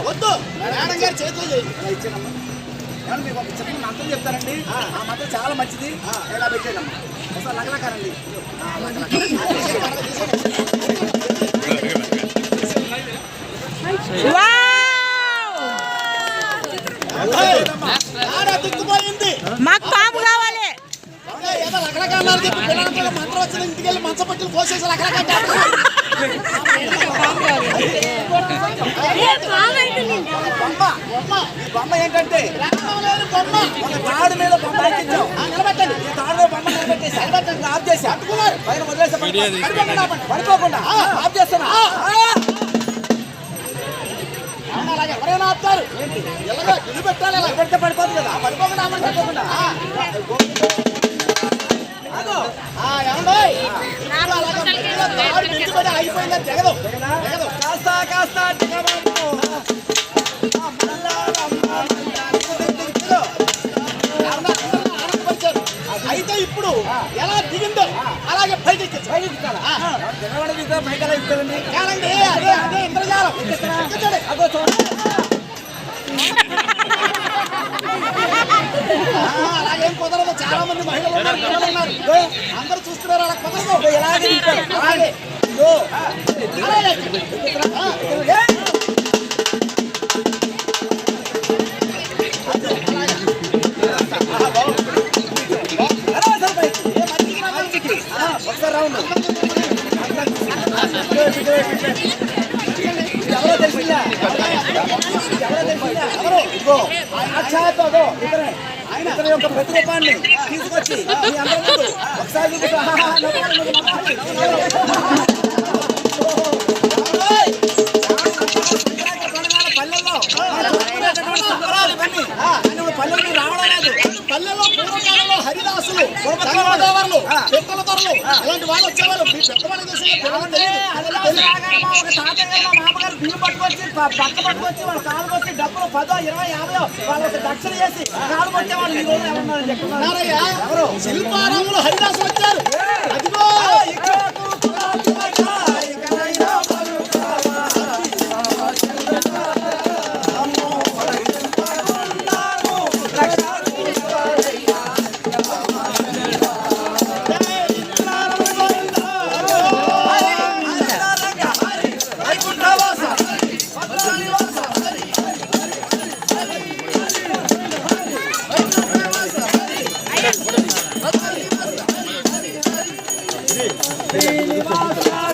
వద్దు మేడం గారు చేతులు ఇచ్చానమ్మా. ఏమన్నా మీకు ఒక చిన్న మంత్రం చెప్తారండి, ఆ మంత్రం చాలా మంచిది. ఇలా పెట్టేదమ్మా ఒకసారి లగలకారండి. దిక్కుపోయింది, మాకు పాము కావాలి. ఏదో లగలకాలని చెప్పి పిల్లలంతా మంత్రం వచ్చిన ఇంటికి వెళ్ళి మంచం పట్టులు కోసేసి లగలకా బొమ్మ ఏంటంటే తాడు మీద బొమ్మ ఎక్కించాం. నిలబెట్టండి, ఈ తాడు మీద బొమ్మ నిలబెట్టేసి నిలబెట్టండి. ఆఫ్ చేసి అట్టుకున్నారు పైన వదిలేసి పడిపోకుండా ఆఫ్ చేస్తున్నా. అలాగే ఎవరైనా ఆపుతారు ఎలాగో నిలబెట్టాలి. ఎలా పెడితే పడిపోతుంది కదా, పడిపోకుండా పడిపోకుండా అయిపోయిందని జగదు కాస్త కాస్త అయితే ఇప్పుడు ఎలా దిగిందో అలాగే పైకి పైకి పైకి ఎలా ఇస్తారండి? అదే అదే ఇంద్రజాలం. అదో చూడండి, అలాగేం కుదరదు. చాలా మంది మహిళలు ఉన్నారు, పిల్లలు ఉన్నారు, అందరూ చూస్తున్నారు. అలా కుదరదు. ఎలాగే అలాగే ఒకసారి రౌండ్ ఎవరో తెలిసిందా? ఎవరు ఇదిగో అచ్చాతో ఇతని యొక్క ప్రతిరూపాన్ని తీసుకొచ్చి మీ అందరి ముందు ఒకసారి పల్లెలు రావడం లేదు. పల్లెల్లో పూర్వకాలంలో హరిదాసులు, గోదావరులు, పెద్దల తరలు ఇలాంటి వాళ్ళు వచ్చేవాళ్ళు. మీ పెద్దవాళ్ళ మామగారు బియ్యం పట్టుకొచ్చి పక్క పట్టుకొచ్చి వాళ్ళ కాలు కొట్టి డబ్బులు 10, 20, 50 వాళ్ళకి దక్షిణ చేసి కాలు కొట్టేవాళ్ళు. ఈ రోజు ఎవరున్నారని చెప్తున్నారయ్యా? ఎవరు? శిల్పారాములు హరిదాసులు వచ్చారు. అదిగో శ్రీనివాస